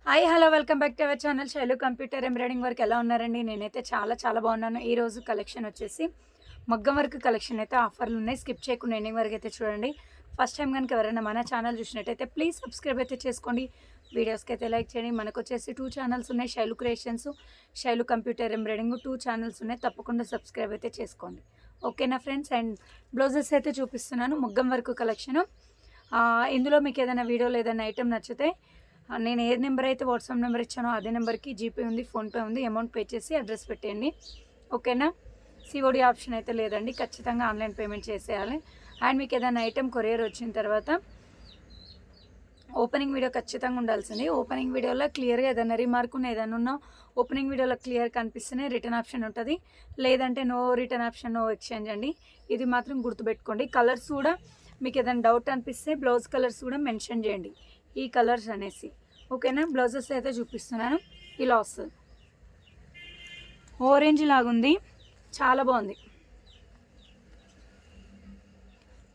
Hi hello welcome back to our channel Shailu computer embroidering work ఎలా ఉన్నారండి? నేనైతే చాలా బాగున్నాను. ఈరోజు కలెక్షన్ వచ్చేసి మగ్గం వర్క్ కలెక్షన్ అయితే ఆఫర్లు ఉన్నాయి. స్కిప్ చేయకుండా ఎండింగ్ వరకు అయితే చూడండి. ఫస్ట్ టైం కనుక ఎవరైనా మన ఛానల్ చూసినట్టయితే ప్లీజ్ సబ్స్క్రైబ్ అయితే చేసుకోండి. వీడియోస్కి అయితే లైక్ చేయండి. మనకు వచ్చేసి 2 ఛానల్స్ ఉన్నాయి, Shailu creations, Shailu computer embroidering 2 channels ఉన్నాయి. తప్పకుండా సబ్స్క్రైబ్ అయితే చేసుకోండి. ఓకేనా ఫ్రెండ్స్? అండ్ బ్లౌజెస్ అయితే చూపిస్తున్నాను మగ్గం వర్క్ కలెక్షను. ఇందులో మీకు ఏదైనా వీడియోలో ఏదైనా ఐటెం నచ్చితే నేను ఏ నెంబర్ అయితే వాట్సాప్ నెంబర్ ఇచ్చానో అదే నెంబర్కి జీపే ఉంది, ఫోన్పే ఉంది. అమౌంట్ పే చేసి అడ్రస్ పెట్టేయండి. ఓకేనా? సిఓడి ఆప్షన్ అయితే లేదండి, ఖచ్చితంగా ఆన్లైన్ పేమెంట్ చేసేయాలి. అండ్ మీకు ఏదైనా ఐటెం కొరియర్ వచ్చిన తర్వాత ఓపెనింగ్ వీడియో ఖచ్చితంగా ఉండాల్సింది. ఓపెనింగ్ వీడియోలో క్లియర్గా ఏదైనా రిమార్క్ ఉన్న ఏదైనా ఉన్నా ఓపెనింగ్ వీడియోలో క్లియర్ కనిపిస్తేనే రిటర్న్ ఆప్షన్ ఉంటుంది. లేదంటే no return option, no exchange అండి. ఇది మాత్రం గుర్తుపెట్టుకోండి. కలర్స్ కూడా మీకు ఏదైనా డౌట్ అనిపిస్తే బ్లౌజ్ కలర్స్ కూడా మెన్షన్ చేయండి, ఈ కలర్స్ అనేసి. ఓకేనా? బ్లౌజెస్ అయితే చూపిస్తున్నాను. ఇలా వస్తుంది, ఆరెంజ్ లాగుంది, చాలా బాగుంది.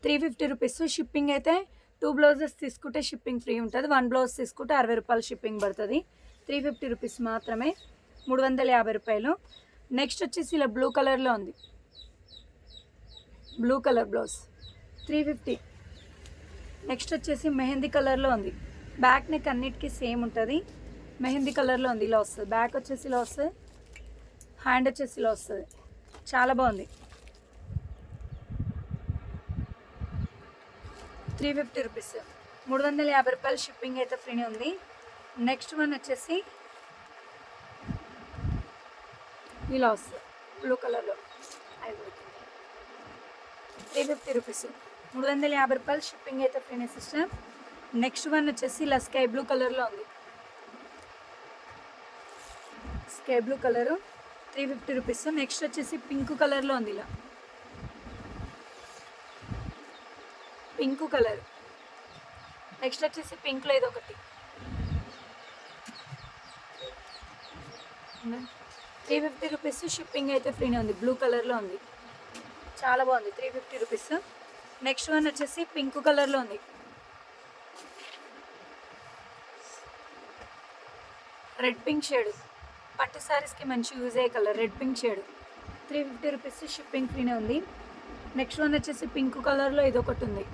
350 రూపీస్ షిప్పింగ్. అయితే 2 బ్లౌజెస్ తీసుకుంటే షిప్పింగ్ ఫ్రీ ఉంటుంది. 1 బ్లౌజ్ తీసుకుంటే 60 రూపాయలు షిప్పింగ్ పడుతుంది. 350 రూపీస్ మాత్రమే, 350 రూపాయలు. నెక్స్ట్ వచ్చేసి ఇలా బ్లూ కలర్లో ఉంది, బ్లూ కలర్ బ్లౌజ్ 350. నెక్స్ట్ వచ్చేసి మెహందీ కలర్లో ఉంది. బ్యాక్ నెక్ అన్నిటికీ సేమ్ ఉంటుంది. మెహందీ కలర్లో ఉంది, ఇలా వస్తుంది. బ్యాక్ వచ్చేసి ఇలా వస్తుంది, హ్యాండ్ వచ్చేసి ఇలా వస్తుంది. చాలా బాగుంది. 350 రూపీస్, 350 రూపాయలు షిప్పింగ్ అయితే ఫ్రీనే ఉంది. నెక్స్ట్ వన్ వచ్చేసి ఇలా వస్తుంది బ్లూ కలర్లో, 350 రూపీస్, 350 రూపాయలు షిప్పింగ్ అయితే ఫ్రీనే సిస్టర్. నెక్స్ట్ వన్ వచ్చేసి ఇలా స్కై బ్లూ కలర్లో ఉంది, sky blue colour 350 rupees. Next వచ్చేసి పింక్ కలర్లో ఉంది, ఇలా పింక్ కలర్. నెక్స్ట్ వచ్చేసి పింక్లో ఇది ఒకటి 350 రూపీస్ షిప్పింగ్ అయితే ఫ్రీనే ఉంది. బ్లూ కలర్లో ఉంది, చాలా బాగుంది. 350 రూపీస్. నెక్స్ట్ వన్ వచ్చేసి పింక్ కలర్లో ఉంది, రెడ్ పింక్ షేడ్. పట్టు శారీస్కి మంచి యూజ్ అయ్యే colour, red pink shade. 350 rupees shipping ఫ్రీనే ఉంది. నెక్స్ట్ వన్ వచ్చేసి పింక్ కలర్లో ఇది ఒకటి ఉంది,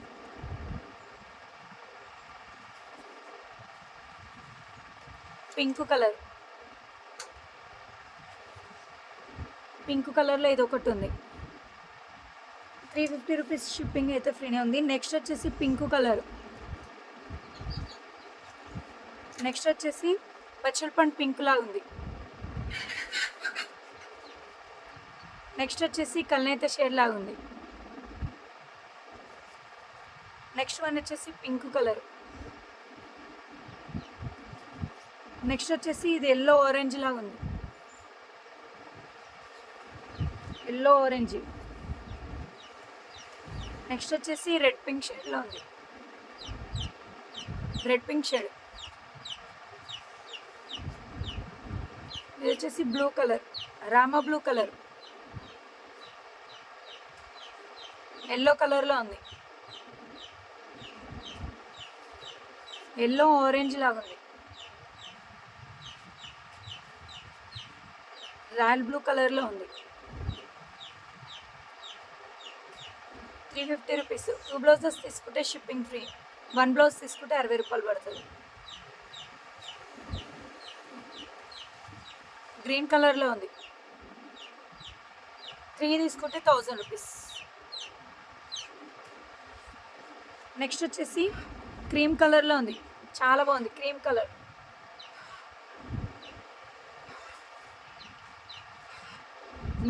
పింక్ కలర్, పింక్ కలర్లో ఇది ఒకటి ఉంది. 350 రూపీస్ షిప్పింగ్ అయితే ఫ్రీనే ఉంది. నెక్స్ట్ వచ్చేసి పింక్ కలర్. నెక్స్ట్ వచ్చేసి పచ్చడి పండు పింక్ లాగా ఉంది. నెక్స్ట్ వచ్చేసి కల్నేత షేడ్ లాగా ఉంది. నెక్స్ట్ వన్ వచ్చేసి పింక్ కలర్. నెక్స్ట్ వచ్చేసి ఇది ఎల్లో ఆరెంజ్ లాగా ఉంది, ఎల్లో ఆరెంజ్. నెక్స్ట్ వచ్చేసి రెడ్ పింక్ షేడ్లో ఉంది, రెడ్ పింక్ షేడ్. ఇది వచ్చేసి blue colour, Rama blue colour, yellow కలర్లో ఉంది, ఎల్లో ఆరెంజ్ లాగా ఉంది. రాయల్ బ్లూ కలర్లో ఉంది. 350 రూపీస్. 2 బ్లౌజెస్ తీసుకుంటే షిప్పింగ్ ఫ్రీ, 1 బ్లౌజ్ తీసుకుంటే 60 రూపాయలు పడుతుంది. గ్రీన్ కలర్లో ఉంది, 3 తీసుకుంటే 1000 రూపీస్. నెక్స్ట్ వచ్చేసి క్రీమ్ కలర్లో ఉంది, చాలా బాగుంది, క్రీమ్ కలర్.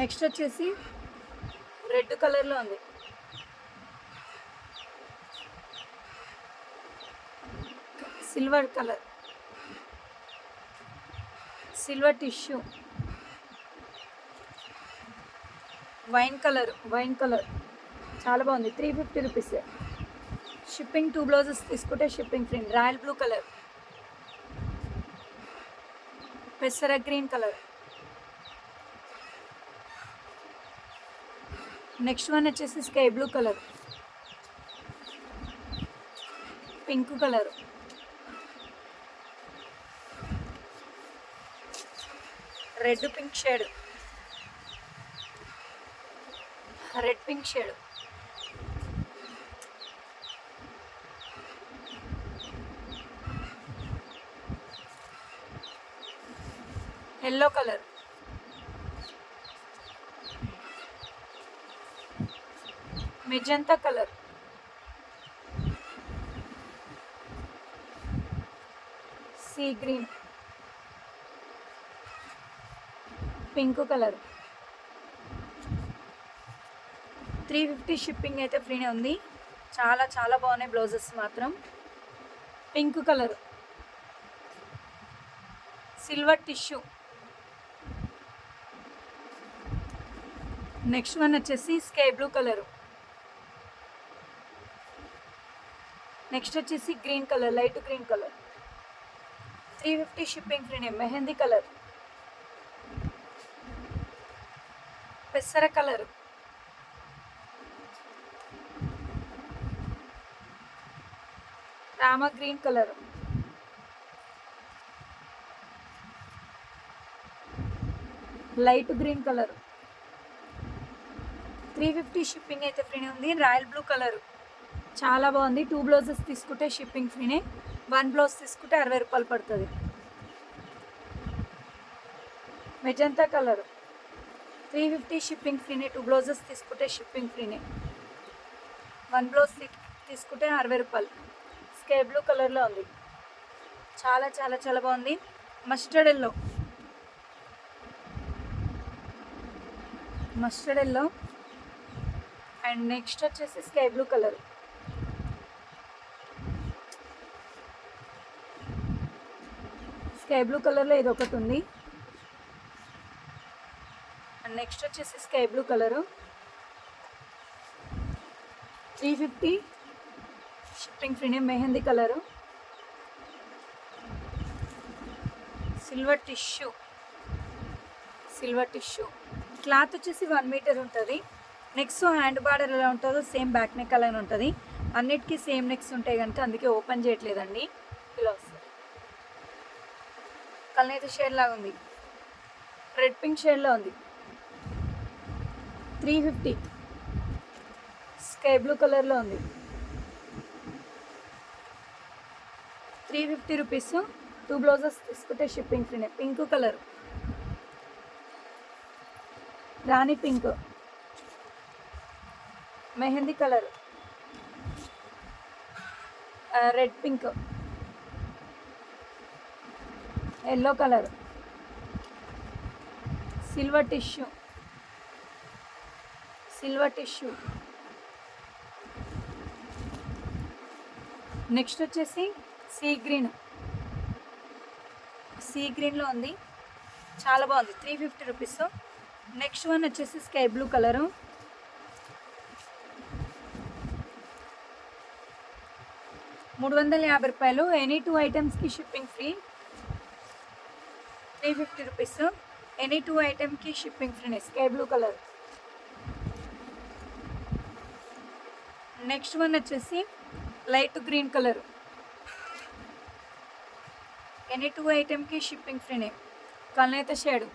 నెక్స్ట్ వచ్చేసి రెడ్ కలర్లో ఉంది, silver colour, silver tissue, wine colour, wine colour, చాలా బాగుంది. 350 రూపీస్ షిప్పింగ్. 2 బ్లౌజెస్ తీసుకుంటే shipping free. Royal blue colour, పెసర గ్రీన్ కలర్. నెక్స్ట్ వన్ వచ్చేసి sky blue colour, pink colour, red pink shade, red pink shade, yellow colour, magenta colour, sea green, pink colour. 350 shipping అయితే ఫ్రీనే ఉంది. చాలా చాలా బాగున్నాయి blouses మాత్రం. Pink colour, silver tissue. Next one వచ్చేసి sky blue colour. Next వచ్చేసి green colour, light green colour. 350 shipping ఫ్రీనే. మెహందీ కలర్, పెసర కలర్, రామ green colour, light green colour. 350 shipping అయితే ఫ్రీనే ఉంది. రాయల్ బ్లూ కలర్ చాలా బాగుంది. 2 బ్లౌజెస్ తీసుకుంటే షిప్పింగ్ ఫ్రీనే. 1 బ్లౌజ్ తీసుకుంటే 60 రూపాయలు పడుతుంది. మెజంతా కలర్ 350 షిప్పింగ్ ఫ్రీనే. 2 బ్లౌజెస్ తీసుకుంటే షిప్పింగ్ ఫ్రీనే. 1 బ్లౌజ్ తీసుకుంటే 60 రూపాయలు. స్కై బ్లూ కలర్లో ఉంది. చాలా చాలా చాలా బాగుంది. Mustard yellow, mustard yellow and next వచ్చేసి sky blue colour. Sky blue కలర్లో ఇది ఒకటి ఉంది. అండ్ నెక్స్ట్ వచ్చేసి స్కై బ్లూ కలరు. 350 షిప్పింగ్ ఫ్రీనే. Mehndi colour, silver tissue, silver tissue. Cloth వచ్చేసి 1 మీటర్ ఉంటుంది. నెక్స్ట్ హ్యాండ్ బార్డర్ ఎలా ఉంటుందో సేమ్ బ్యాక్ నెక్ అలానే ఉంటుంది. అన్నిటికీ సేమ్ నెక్స్ ఉంటాయి కనుక అందుకే ఓపెన్ చేయట్లేదండి. ఇలా వస్తుంది. కలర్ షేడ్ లాగా ఉంది. రెడ్ పింక్ షేడ్లో ఉంది. 350 స్కై బ్లూ కలర్లో ఉంది. 350 రూపీస్. 2 బ్లౌజెస్ తీసుకుంటే షిప్పింగ్ ఫ్రీనే. పింక్ కలర్, రాణి pink, mehndi colour, red pink, yellow colour, silver tissue, silver tissue. Next వచ్చేసి సీ గ్రీన్, సీ గ్రీన్లో ఉంది. చాలా బాగుంది. 350 రూపీస్. నెక్స్ట్ వన్ వచ్చేసి స్కై బ్లూ కలరు. ₹350. ఎనీ 2 ఐటమ్స్కి షిప్పింగ్ ఫ్రీ. 350 రూపీస్. ఎనీ 2 ఐటమ్కి షిప్పింగ్ ఫ్రీనే. Sky blue colour. Next one వచ్చేసి లైట్ గ్రీన్ కలర్. ఎనీ 2 ఐటమ్కి షిప్పింగ్ ఫ్రీనే. కలనైతే షేడ్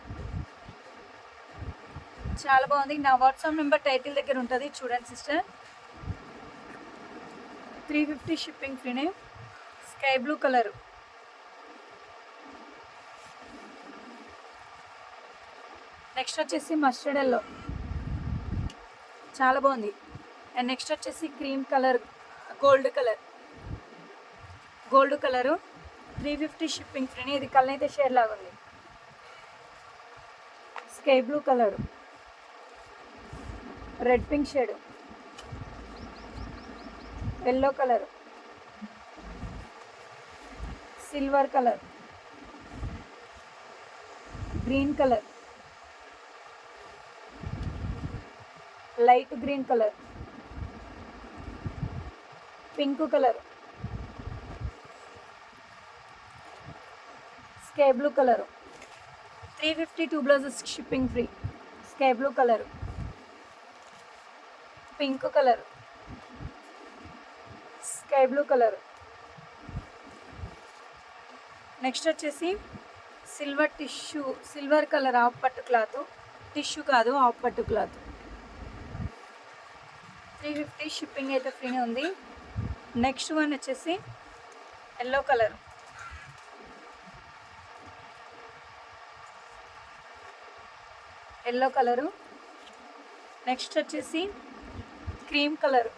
చాలా బాగుంది. నా వాట్సాప్ నెంబర్ టైటిల్ దగ్గర ఉంటుంది, చూడండి సిస్టర్. 350 షిప్పింగ్ ఫ్రీనే. స్కై బ్లూ కలర్, నెక్స్ట్ వచ్చేసి మస్టర్డ్ ఎల్లో చాలా బాగుంది. అండ్ నెక్స్ట్ వచ్చేసి cream colour, gold colour, gold colour. 350 shipping ఫ్రీనే. ఇది కలనైతే షేడ్ లాగా ఉంది. Sky blue colour, red pink shade, yellow colour, silver colour, green colour, light green colour, pink colour, sky blue colour. 350 2 blouses shipping free. Sky blue colour, pink colour, sky blue colour. Next వచ్చేసి silver tissue, silver colour of పట్టు cloth, tissue కాదు of పట్టు cloth. 350 shipping అయితే ఫ్రీనే ఉంది. Next one వచ్చేసి yellow colour, yellow colour. Next వచ్చేసి cream colour.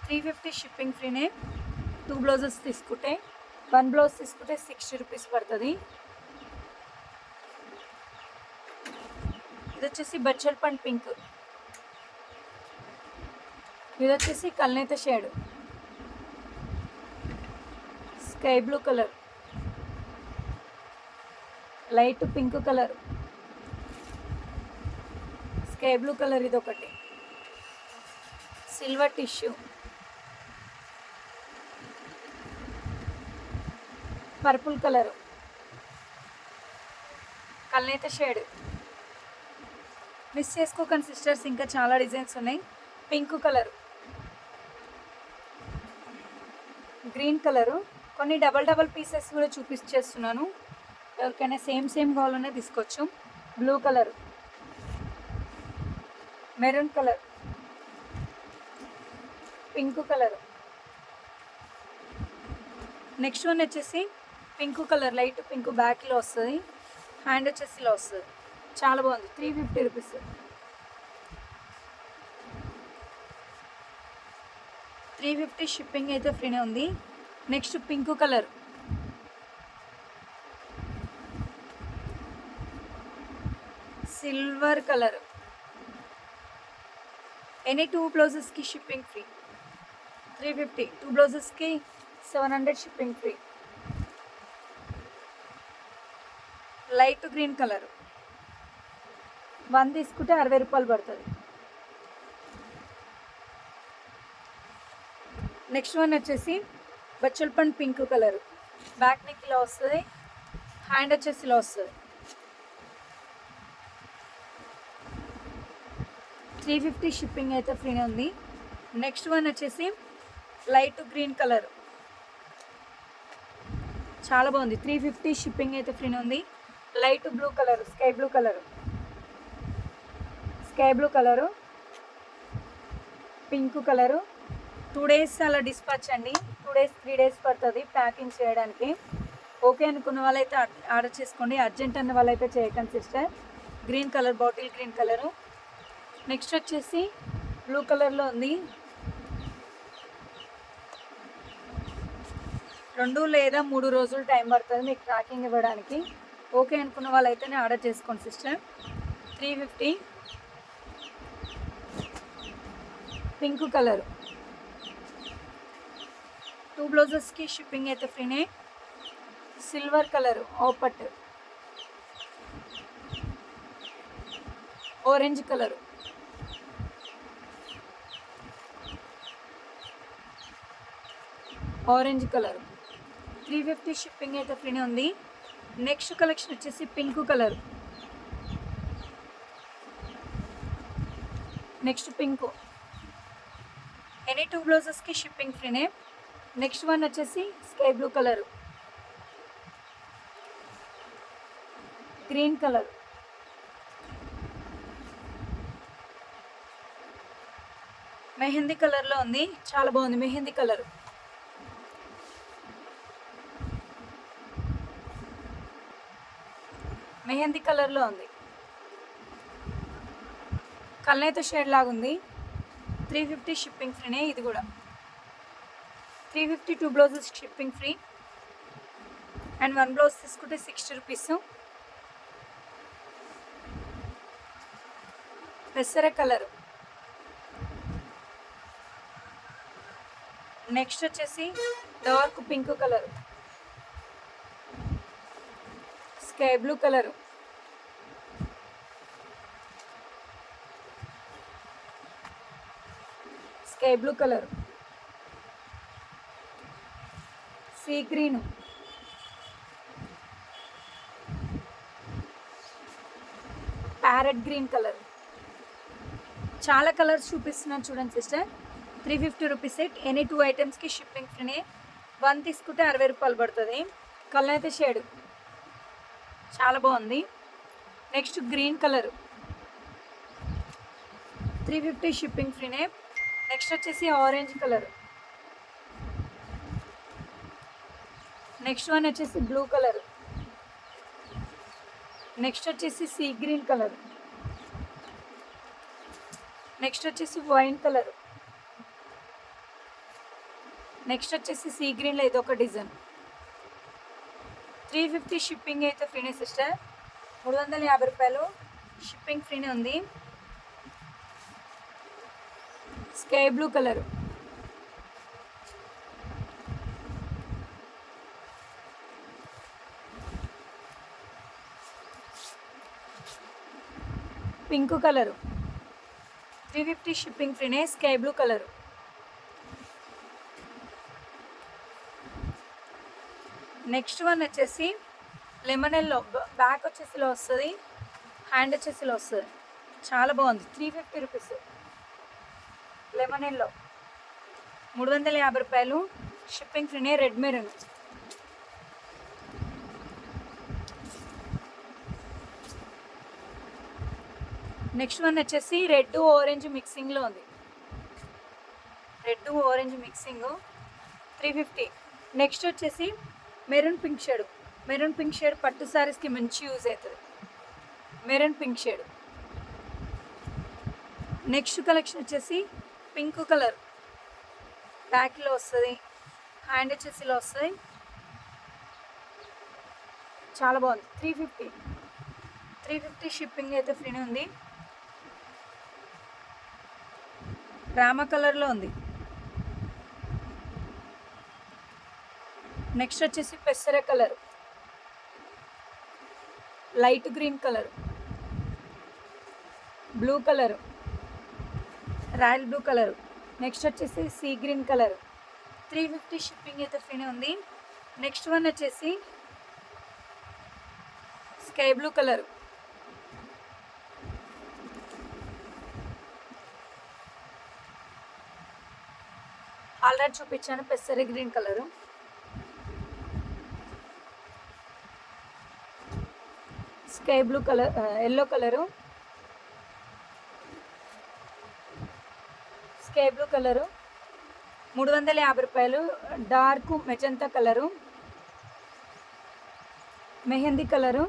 350 shipping ఫ్రీనే. 2 బ్లౌజెస్ తీసుకుంటే, 1 బ్లౌజ్ తీసుకుంటే 60 రూపీస్ పడుతుంది. ఇది వచ్చేసి బచ్చల్ పండ్ పింక్, ఇది వచ్చేసి కల్నేత shade, sky blue colour, light pink colour, sky blue colour, ఇది ఒకటి సిల్వర్ టిష్యూ, పర్పుల్ కలర్, కల్నేత షేడ్. మిస్ చేసుకోకండి సిస్టర్స్, ఇంకా చాలా డిజైన్స్ ఉన్నాయి. Pink colour, green colour. కొన్ని డబల్ పీసెస్ కూడా చూపించేస్తున్నాను, ఎవరికైనా సేమ్ కావాలనే తీసుకోవచ్చు. Blue colour, maroon colour, pink colour. Next one వచ్చేసి పింక్ కలర్, లైట్ పింక్, బ్యాక్లో వస్తుంది, హ్యాండ్ వచ్చేసి ఇలా వస్తుంది. చాలా బాగుంది. 350 రూపీస్. 350 షిప్పింగ్ అయితే ఫ్రీనే ఉంది. Next pink colour, silver colour. Any 2 బ్లౌజెస్కి షిప్పింగ్ ఫ్రీ. 350. 2 బ్లౌజెస్కి 700 shipping free. Light green colour, 1 తీసుకుంటే 60 రూపాయలు పడుతుంది. నెక్స్ట్ వన్ వచ్చేసి బచ్చల్ పండ్ పింక్ కలర్, బ్యాక్ నెక్ ఇలా వస్తుంది, హ్యాండ్ వచ్చేసి ఇలా వస్తుంది. 350 షిప్పింగ్ అయితే ఫ్రీనే ఉంది. నెక్స్ట్ వన్ వచ్చేసి లైట్ గ్రీన్ కలర్, చాలా బాగుంది. 350 షిప్పింగ్ అయితే ఫ్రీనే ఉంది. Light blue colour, sky blue colour, sky blue colour, pink colour. 2 days అలా డిస్పాచ్ అండి. 2 డేస్ 3 డేస్ పడుతుంది ప్యాకింగ్ చేయడానికి. ఓకే అనుకున్న వాళ్ళైతే ఆర్డర్ చేసుకోండి, అర్జెంట్ అన్న వాళ్ళైతే చేయకండి sister. Green colour, bottle green colour. Next వచ్చేసి బ్లూ కలర్లో ఉంది. 2 లేదా 3 రోజులు టైం పడుతుంది మీకు ట్రాకింగ్ ఇవ్వడానికి. ఓకే అనుకున్న వాళ్ళైతేనే ఆర్డర్ చేసుకోండి సిస్టర్. 350. పింక్ కలర్, 2 బ్లౌజెస్కి షిప్పింగ్ అయితే ఫ్రీనే. సిల్వర్ కలరు, ఆపట్, orange colour, orange colour. 350 shipping అయితే ఫ్రీనే ఉంది. నెక్స్ట్ కలెక్షన్ వచ్చేసి pink colour. Next pink. Any 2 బ్లౌజెస్కి షిప్పింగ్ ఫ్రీనే. నెక్స్ట్ వన్ వచ్చేసి sky blue colour, green colour, mehndi కలర్లో ఉంది, చాలా బాగుంది. మెహందీ కలర్, మెహందీ కలర్లో ఉంది, కల్నేత షేడ్ లాగా ఉంది. 350 షిప్పింగ్ ఫ్రీనే. ఇది కూడా 350. 2 blouses shipping free and 1 blouse తీసుకుంటే 60 రూపీస్. పెసర కలర్. నెక్స్ట్ వచ్చేసి dark pink colour, sky blue colour, sky blue colour, sea green, parrot green colour. చాలా కలర్స్ చూపిస్తున్నాను చూడండి సిస్టర్. 350 rupees set. ఎనీ 2 ఐటమ్స్కి షిప్పింగ్ ఫ్రీనే. 1 తీసుకుంటే 60 రూపాయలు పడుతుంది. కలర్ షేడ్ చాలా బాగుంది. నెక్స్ట్ గ్రీన్ కలర్ 350 షిప్పింగ్ ఫ్రీనే. నెక్స్ట్ వచ్చేసి ఆరెంజ్ కలర్. నెక్స్ట్ వన్ వచ్చేసి బ్లూ కలర్. నెక్స్ట్ వచ్చేసి సీ గ్రీన్ కలర్. నెక్స్ట్ వచ్చేసి వైన్ కలర్. నెక్స్ట్ వచ్చేసి సీ గ్రీన్లో ఇది ఒక డిజైన్. 350 షిప్పింగ్ అయితే ఫ్రీనే సిస్టర్. 350 రూపాయలు షిప్పింగ్ ఫ్రీనే ఉంది. Sky blue colour. Pink colour 350 shipping ఫ్రీనే. Sky blue colour. Next one వచ్చేసి లెమన్ ఎల్లో. బ్యాక్ వచ్చేసి ఇలా వస్తుంది, హ్యాండ్ వచ్చేసి ఇలా వస్తుంది. చాలా బాగుంది. 350 రూపీస్. లెమన్ ఎల్లో 350 రూపాయలు షిప్పింగ్ ఫ్రీనే. Red maroon. నెక్స్ట్ వన్ వచ్చేసి రెడ్ ఆరెంజ్ మిక్సింగ్లో ఉంది. Red orange mixing 350. నెక్స్ట్ వచ్చేసి maroon pink shade. Maroon pink shade పట్టు శారీస్కి మంచి యూజ్ అవుతుంది. Maroon pink shade. Next collection వచ్చేసి పింక్ కలర్. బ్యాక్లో వస్తుంది, హ్యాండ్ వచ్చేసి ఇలా వస్తుంది. చాలా బాగుంది. 350 షిప్పింగ్ అయితే ఫ్రీనే ఉంది. రామా కలర్లో ఉంది. నెక్స్ట్ వచ్చేసి పెసర colour, light green colour, blue colour, royal blue colour. Next వచ్చేసి సీ గ్రీన్ కలర్. 350 షిప్పింగ్ అయితే ఫ్రీనే ఉంది. నెక్స్ట్ వన్ వచ్చేసి స్కై బ్లూ కలర్. ఆల్రెడీ చూపించాను పెసర green colour. Sky blue colour, yellow colour, sky blue colour 350 రూపాయలు. Dark magenta colour, mehndi colour,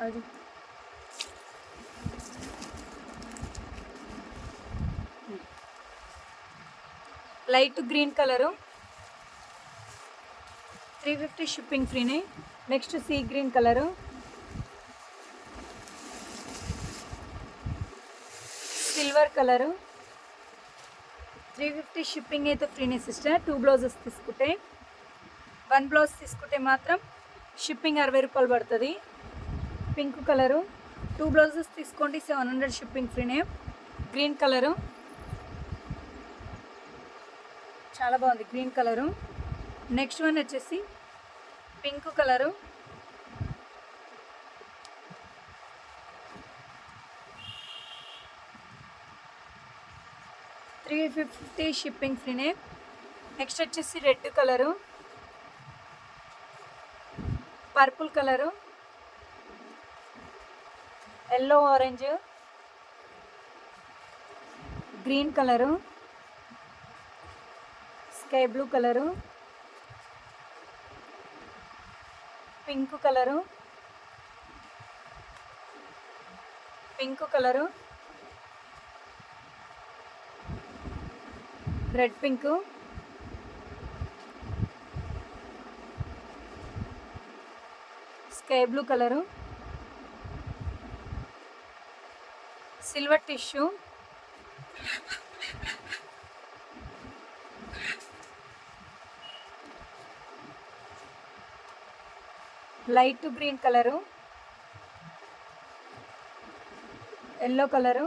అది light green colour. 350 shipping ఫ్రీనే. Next sea green colour, silver colour. 350 shipping అయితే ఫ్రీనే sister. 2 blouses తీసుకుంటే, 1 blouse తీసుకుంటే మాత్రం షిప్పింగ్ 60 రూపాయలు పడుతుంది. Pink colour. 2 బ్లౌజెస్ తీసుకోండి 700 షిప్పింగ్ ఫ్రీనే. గ్రీన్ కలరు చాలా బాగుంది. Green colour. నెక్స్ట్ వన్ వచ్చేసి పింక్ కలరు, $350 షిప్పింగ్ ఫ్రీనే. నెక్స్ట్ వచ్చేసి red colour, purple colour, yellow orange, green colour, sky blue colour, pink colour, pink colour, red pink, sky blue colour, silver tissue, light green colour, yellow colour,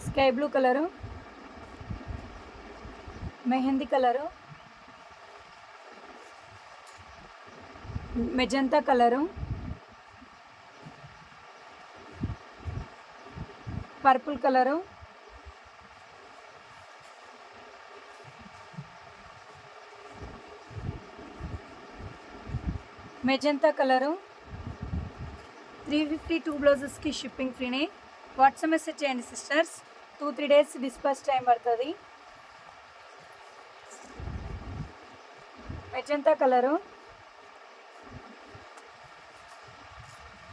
sky blue colour, mehndi colour, magenta colour, purple colour, magenta colour 352 బ్లౌజెస్కి shipping ఫ్రీనే. WhatsApp message చేయండి sisters, 2-3 days dispatch time పడుతుంది. Magenta colour,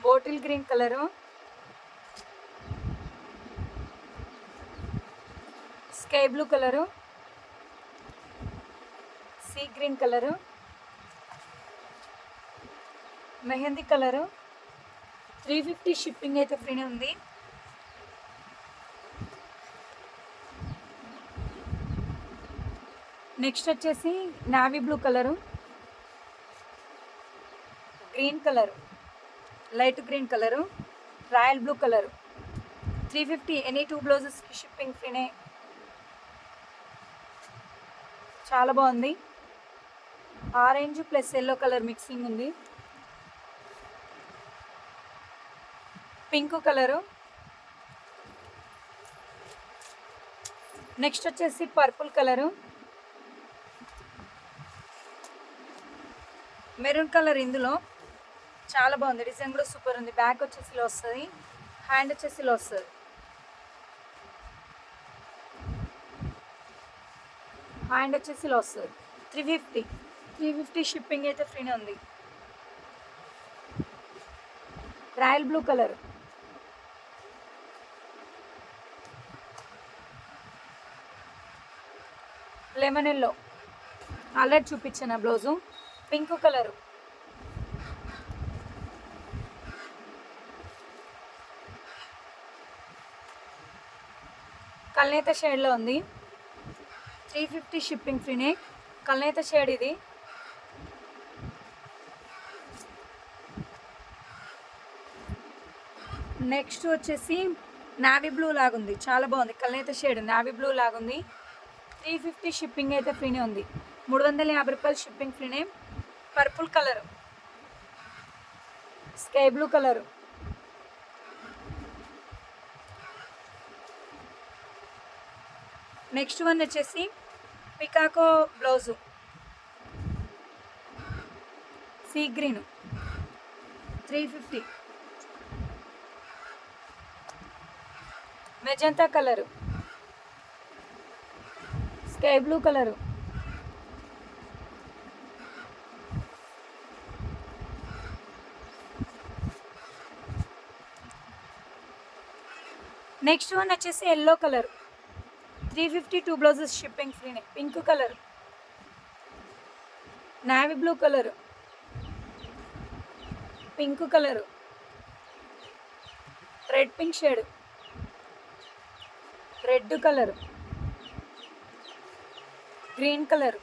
bottle green colour, sky blue colour, sea green colour, mehndi colour. 350 shipping అయితే ఫ్రీనే ఉంది. Next వచ్చేసి navy blue colour, green colour, light green colour, royal blue colour. 350 any 2 బ్లౌజెస్కి shipping ఫ్రీనే. చాలా బాగుంది. Orange plus yellow colour mixing ఉంది. Pink colour. Next వచ్చేసి పర్పుల్ కలరు, మెరూన్ కలర్. ఇందులో చాలా బాగుంది, డిజైన్ కూడా సూపర్ ఉంది. బ్యాక్ వచ్చేసి ఇలా వస్తుంది, హ్యాండ్ వచ్చేసి ఇలా వస్తుంది. హ్యాండ్ వచ్చేసి ఇలా వస్తుంది. 350 షిప్పింగ్ అయితే ఫ్రీనే ఉంది. Royal blue colour, lemon yellow already చూపించాను బ్లౌజు. పింక్ కలరు, కల్నేత షేడ్లో ఉంది. 350 షిప్పింగ్ ఫ్రీనే. కల్నేత షేడ్ ఇది. నెక్స్ట్ వచ్చేసి నావీ బ్లూ లాగుంది, చాలా బాగుంది. కల్నేత షేడ్ నావీ బ్లూ లాగుంది. 350 షిప్పింగ్ అయితే ఫ్రీనే ఉంది. 350 రూపాయలు షిప్పింగ్ ఫ్రీనే. Purple colour, sky blue colour, next one వచ్చేసి peacock blouse, sea green. 350. Magenta colour, sky blue colour, next one వచ్చేసి ఎల్లో కలర్. 350 2 బ్లౌజెస్ షిప్పింగ్ ఫ్రీనే. Pink colour, navy blue colour, pink colour, red pink shade, red colour, green colour,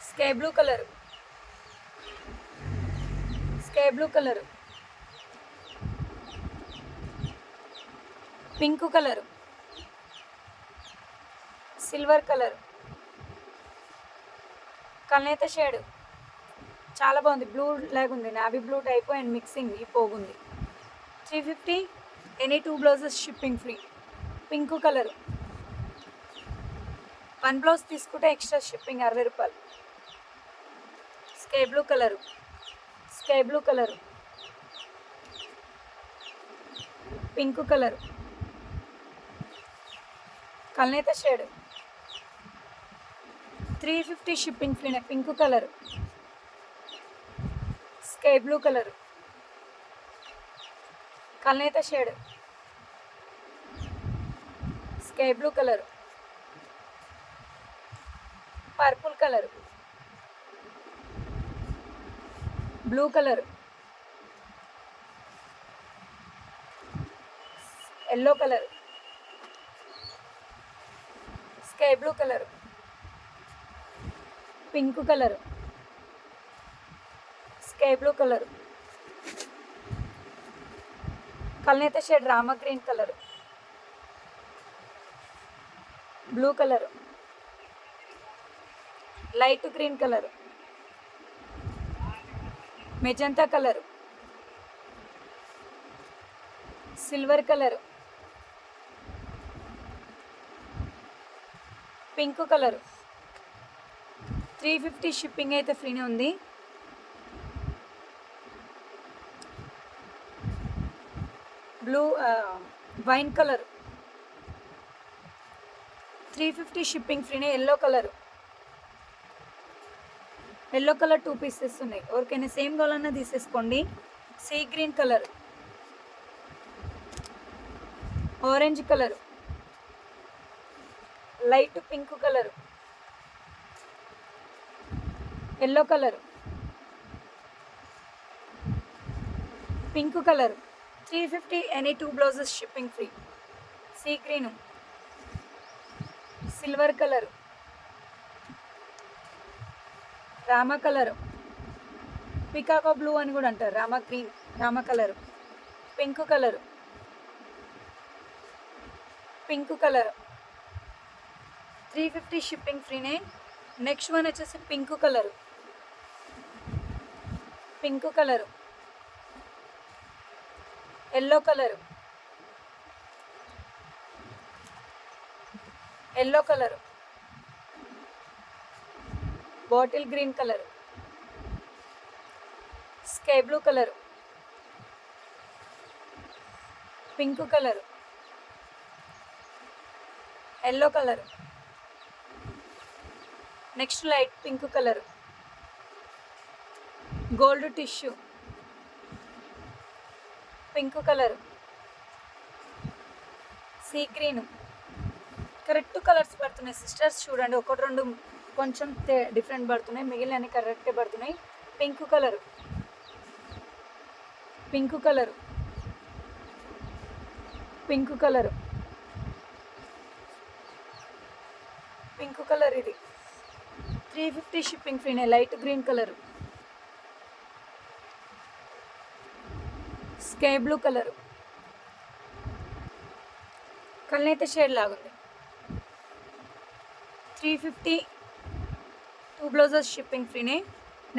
sky blue colour, sky blue colour, pink colour, silver colour, కల్నేత shade. చాలా బాగుంది, blue లాగా ఉంది, navy blue type and mixing ఈ పోగుంది. 350 any 2 blouses shipping free. Pink colour. 1 blouse తీసుకుంటే extra shipping 60 రూపాయలు. Sky blue colour, sky blue colour, pink colour, కల్నేత షేడ్. 350 షిప్పింగ్ ఫ్రీనే. Pink colour, sky blue colour, కల్నేత shade, sky blue colour, purple colour, blue colour, yellow colour, sky blue colour, pink colour, sky blue colour, కల్నేత shade Rama green colour, blue colour, light green colour, magenta colour, silver colour, pink colour, 350 shipping అయితే ఫ్రీనే ఉంది. Blue wine colour 350 shipping ఫ్రీనే. Yellow colour 2 pieces ఉన్నాయి. ఎవరికైనా same కావాలన్నా తీసేసుకోండి. Sea green colour, orange colour, light pink colour, yellow colour, pink colour 350 any 2 blouses shipping free. Sea green, silver colour, Rama colour, peacock blue అని కూడా అంటారు, Rama green, Rama colour, pink colour, pink colour 350 shipping ఫ్రీనే. Next one వచ్చేసి pink colour, pink colour, yellow colour, yellow colour, bottle green colour, sky blue colour, pink colour, yellow colour, next light pink colour, gold tissue, pink colour, sea green. Correct colours పడుతున్నాయి sisters, చూడండి. 1-2 కొంచెం different పడుతున్నాయి, మిగిలిన అన్ని కరెక్టే పడుతున్నాయి. Pink colour, pink colour, pink colour, pink colour ఇది 350 shipping ఫ్రీనే. Light green colour, sky blue colour, కల్నేత షేడ్ లాగుంది. 350 2 బ్లౌజెస్ షిప్పింగ్ ఫ్రీనే.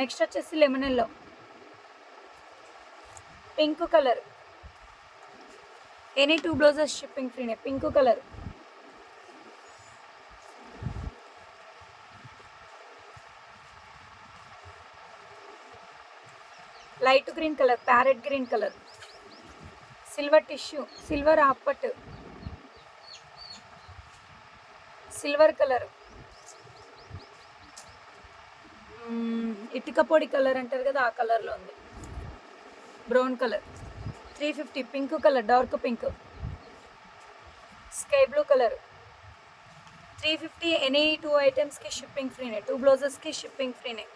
నెక్స్ట్ వచ్చేసి lemon yellow, pink colour any 2 blouses shipping ఫ్రీనే. Pink colour, light green colour, parrot green colour, silver tissue, silver ఆపట్, silver colour, ఇటుక పొడి colour అంటారు కదా, ఆ కలర్లో ఉంది. Brown colour 350. Pink colour, dark pink, sky blue colour 350 any 2 ఐటమ్స్కి షిప్పింగ్ ఫ్రీనే. 2 బ్లౌజెస్కి షిప్పింగ్ ఫ్రీనే.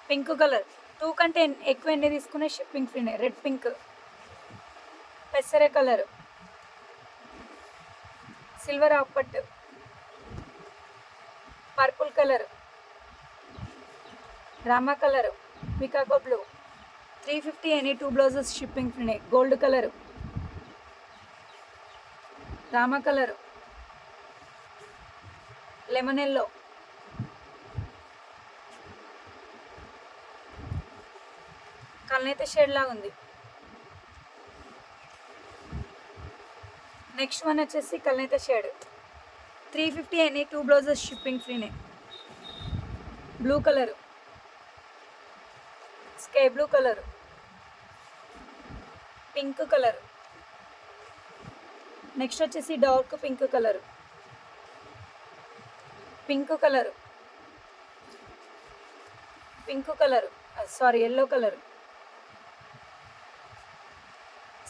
పింక్ కలర్ 2 కంటే ఎక్కువ ఎన్ని తీసుకునే షిప్పింగ్ ఫ్రీనే. రెడ్ పింక్, పెసర కలర్, సిల్వర్ ఆపట్, purple colour, Rama colour, peacock blue 350 any 2 blouses shipping ఫ్రీనే. Gold colour, Rama colour, lemon yellow, కల్నేత షేడ్ లాగా ఉంది. నెక్స్ట్ వన్ వచ్చేసి కల్నేత షేడ్ 350 ఎనీ 2 బ్లౌజెస్ షిప్పింగ్ ఫ్రీనే. Blue colour, sky blue colour, pink colour, next వచ్చేసి dark pink colour, pink colour, pink colour sorry yellow colour,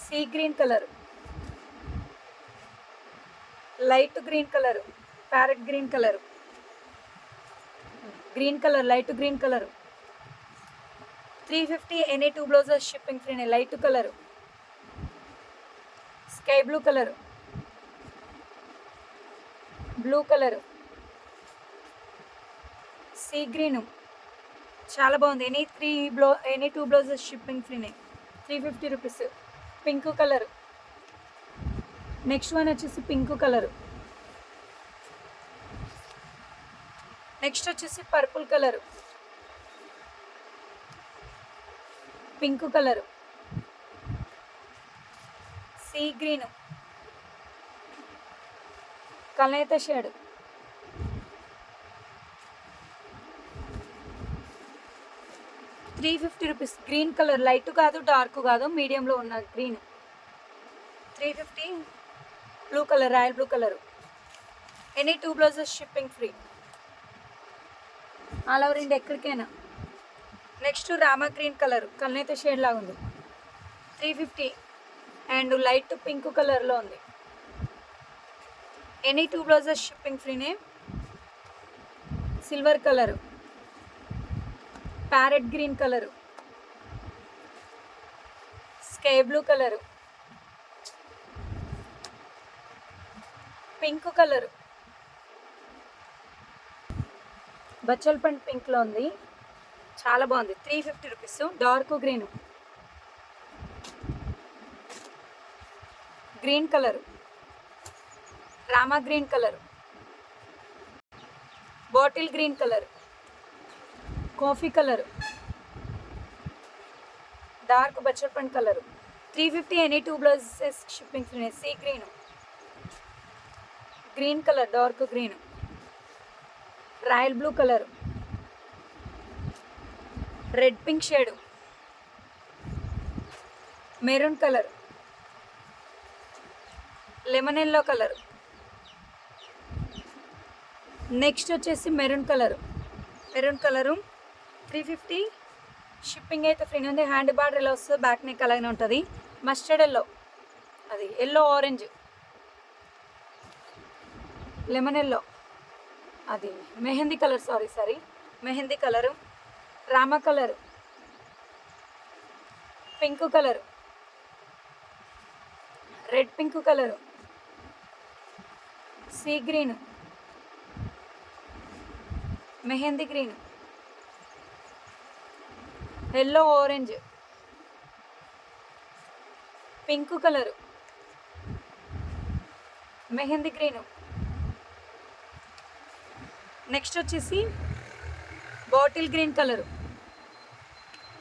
sea green colour, light green colour, parrot green colour, green colour, light green colour 350 any 2 blouses shipping ఫ్రీనే. Light colour, sky blue colour, blue colour, sea green చాలా బాగుంది. Any 2 blouses shipping ఫ్రీనే. 350 rupees. Pink colour, next one వచ్చేసి pink colour, next వచ్చేసి purple colour, pink colour, sea green, కల్నేత shade, 350 rupees. Green colour, light కాదు dark కాదు, మీడియంలో ఉన్న green. 350. Blue colour, royal blue colour. Any 2 blouses shipping free, all over India ఎక్కడికైనా. Next Rama green colour, కల్నేత shade లాగా ఉంది. 350 అండ్ లైట్ పింక్ కలర్లో ఉంది. Any 2 blouses shipping ఫ్రీనే. Silver colour, parrot green colour, sky blue colour, pink colour, బచ్చల్ పండు పింక్లో ఉంది, చాలా బాగుంది. 350 rupees. Dark green, green colour, Rama green colour, bottle green colour, coffee colour, dark బచ్చల్ పండు colour. 350. Any 2 blouses shipping free. Sea green, green colour, dark green, royal blue colour, red pink shade, maroon colour, lemon yellow colour. Next వచ్చేసి maroon colour. 350. Shipping అయితే free ఉంది. Hand border ఎలా వస్తుంది, back neck అలాగే ఉంటుంది. Mustard yellow, అది yellow orange, lemon yellow, అది mehndi colour, sorry mehndi colour, Rama colour, pink colour, red pink colour, sea green, mehndi green, yellow orange, pink colour, mehndi green. Next వచ్చేసి bottle green colour.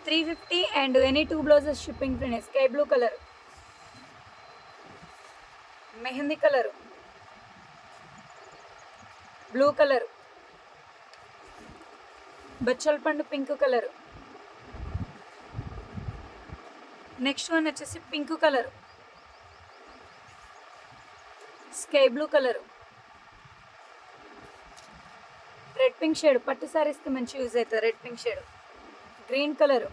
350 and any 2 blouses shipping free. Sky blue colour, mehndi colour, blue colour, బచ్చల్ పండు pink colour. Next one వచ్చేసి pink colour, sky blue colour, red pink shade. పట్టు సారీస్కి మంచి use అవుతుంది red pink shade. Green colour,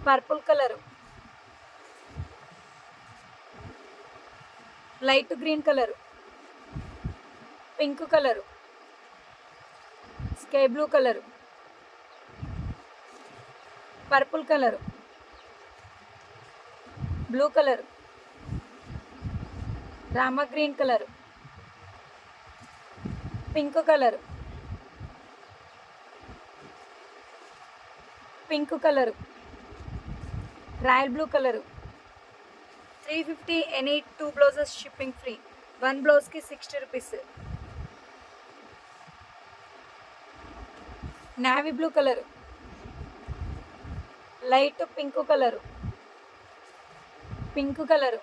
purple colour, light green colour, pink colour, sky blue colour, purple colour, blue colour, Rama green colour, pink colour, pink colour, royal blue colour. 350. Any 2 blouses shipping free. 1 బ్లౌజ్కి 60 rupees. Navy blue colour, light pink colour, pink colour,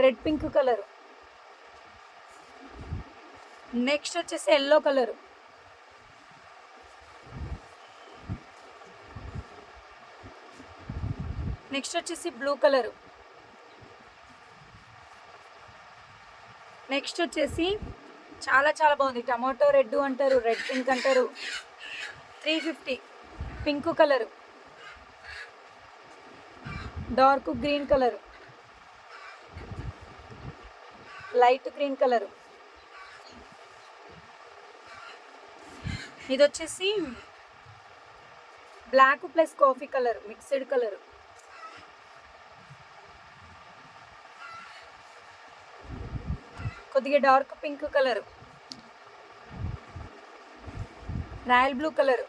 red pink colour. Next వచ్చేసి yellow colour. Next వచ్చేసి blue colour. Next వచ్చేసి చాలా చాలా బాగుంది. Tomato red అంటారు, red pink అంటారు. 350. Pink colour, dark green colour, light green colour. ఇది వచ్చేసి black plus coffee colour mixed colour. కొద్దిగా dark pink colour, royal blue colour,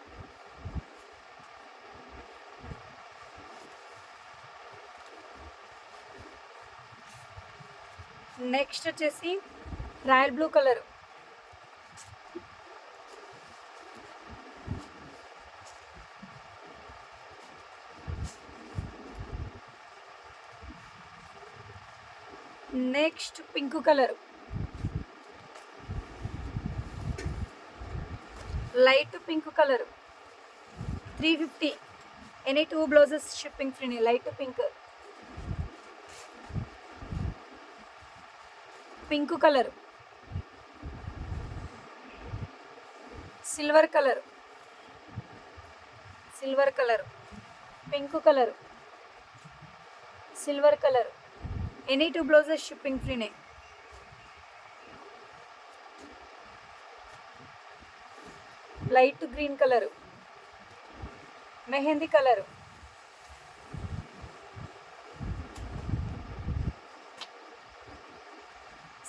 next వచ్చేసి royal blue colour, next pink colour, light pink colour 350. Any 2 blouses shipping ఫ్రీనే. Light pink colour, silver colour, pink colour, silver colour. Any 2 blouses shipping ఫ్రీనే. Light green colour, mehndi colour,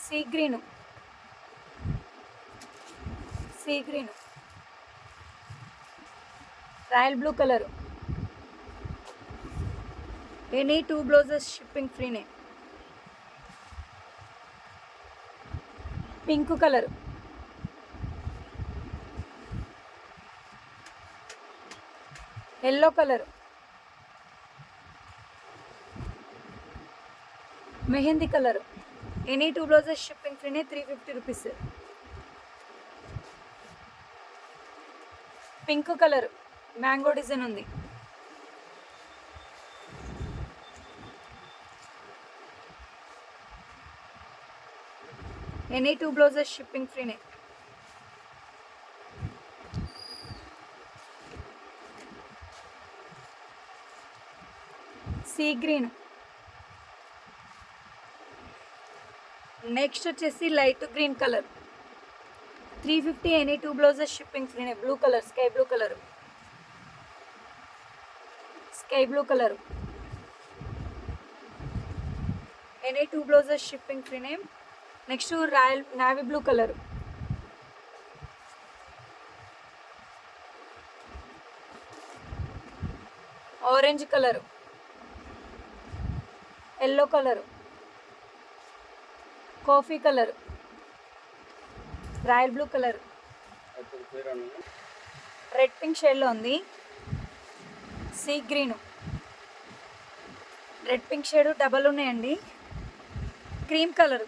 sea green, royal blue colour. Any 2 blouses shipping ఫ్రీనే. Pink colour, yellow colour, mehndi colour. Any 2 blouses shipping ఫ్రీనే. 350 rupees. Pink colour mango design ఉంది. Any 2 blouses shipping ఫ్రీనే. Sea green. Next వచ్చేసి light green colour 350. Any 2 blouses shipping ఫ్రీనే. Blue colour, sky blue colour. Any 2 blouses shipping ఫ్రీనే. Next royal navy blue colour, orange colour, yellow colour, coffee colour, royal blue colour, red pink షేడ్లో ఉంది. Sea green, red pink shade double ఉన్నాయండి. Cream colour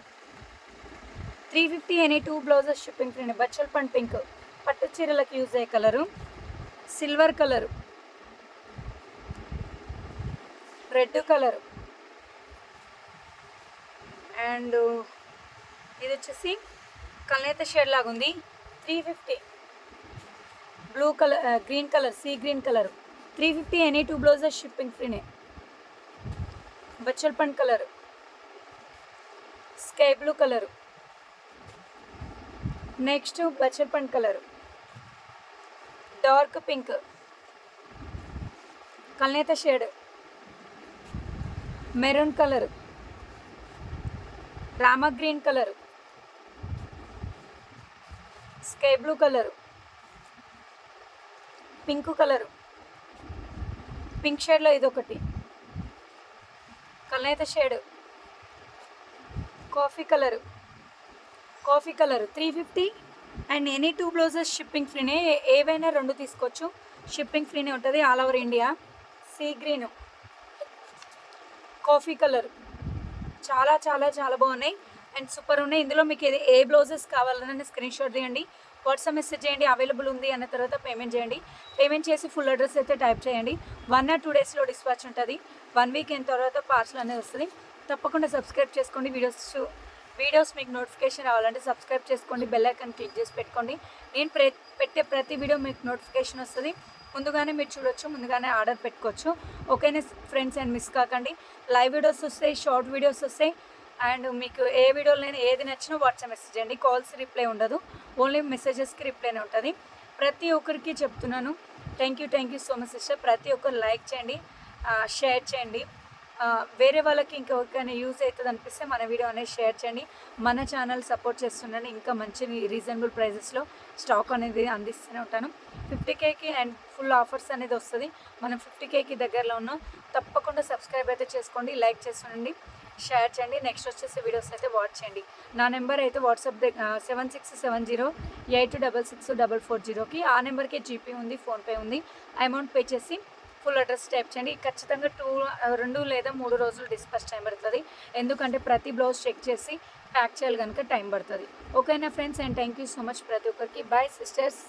350. Any 2 blouses shipping free. బచ్చల్ పండ్ pink, పట్టు చీరలకు use అయ్యే colour. Silver colour, red colour, and ఇది వచ్చేసి కల్నేత షేడ్ లాగా ఉంది. 350. Blue colour, green colour, sea green colour. 350. Any 2 blouses shipping ఫ్రీనే. బచ్చల్ పండ్ colour, sky blue colour. Next బచ్చల్ పండ్ కలర్, డార్క్ పింక్, కల్నేత shade, maroon colour, Rama green colour, sky blue colour, pink colour, pink షేడ్లో ఇదొకటి, కల్నేత shade, coffee colour. 350. And any 2 blouses shipping ఫ్రీనే. ఏవైనా 2 తీసుకోవచ్చు, షిప్పింగ్ ఫ్రీనే ఉంటుంది all over India. Sea green, coffee colour. చాలా చాలా చాలా బాగున్నాయి అండ్ సూపర్ ఉన్నాయి. ఇందులో మీకు ఏ బ్లౌజెస్ కావాలన్నా స్క్రీన్ షాట్ తీయండి, వాట్సాప్ మెసేజ్ చేయండి, అవైలబుల్ ఉంది అన్న తర్వాత పేమెంట్ చేయండి. పేమెంట్ చేసి ఫుల్ అడ్రస్ అయితే టైప్ చేయండి. 1 or 2 డేస్లో డిస్పాచ్ ఉంటుంది. 1 వీక్ అయిన తర్వాత పార్సల్ అనేది వస్తుంది. తప్పకుండా సబ్స్క్రైబ్ చేసుకోండి. వీడియోస్ మీకు నోటిఫికేషన్ రావాలంటే సబ్స్క్రైబ్ చేసుకోండి, బెల్ ఐకాన్ క్లిక్ చేసి పెట్టుకోండి. నేను పెట్టే ప్రతి వీడియో మీకు నోటిఫికేషన్ వస్తుంది. ముందుగానే మీరు చూడొచ్చు, ముందుగానే ఆర్డర్ పెట్టుకోవచ్చు. ఓకేనా ఫ్రెండ్స్, అండ్ మిస్ కాకండి. లైవ్ వీడియోస్ వస్తాయి, షార్ట్ వీడియోస్ వస్తాయి. అండ్ మీకు ఏ వీడియోలో ఏది నచ్చినా వాట్సాప్ మెసేజ్ చేయండి. కాల్స్ రిప్లై ఉండదు, ఓన్లీ మెసేజెస్కి రిప్లైనే ఉంటుంది. ప్రతి ఒక్కరికి చెప్తున్నాను. Thank you so much sister. ప్రతి ఒక్కరు లైక్ చేయండి, షేర్ చేయండి. వేరే వాళ్ళకి ఇంకెవరికైనా యూజ్ అవుతుంది అనిపిస్తే మన వీడియో అనేది షేర్ చేయండి. మన ఛానల్ సపోర్ట్ చేస్తున్నాను. ఇంకా మంచి రీజనబుల్ ప్రైజెస్లో స్టాక్ అనేది అందిస్తూనే ఉంటాను. 50Kకి అండ్ ఫుల్ ఆఫర్స్ అనేది వస్తుంది. మనం 50Kకి దగ్గరలో ఉన్నాం. తప్పకుండా సబ్స్క్రైబ్ అయితే చేసుకోండి, లైక్ చేస్తుండండి, షేర్ చేయండి. నెక్స్ట్ వచ్చేసి వీడియోస్ అయితే వాచ్ చేయండి. నా నెంబర్ అయితే వాట్సాప్ 767086664440కి. ఆ నెంబర్కి జీపే ఉంది, ఫోన్పే ఉంది. అమౌంట్ పే చేసి ఫుల్ అడ్రస్ టైప్ చేయండి. ఖచ్చితంగా 2 లేదా 3 రోజులు డిస్పాచ్ టైం పడుతుంది. ఎందుకంటే ప్రతి బ్లౌజ్ చెక్ చేసి ప్యాక్ చేయాలి కనుక టైం పడుతుంది. ఓకేనా friends, and thank you so much ప్రతి ఒక్కరికి. Bye sisters.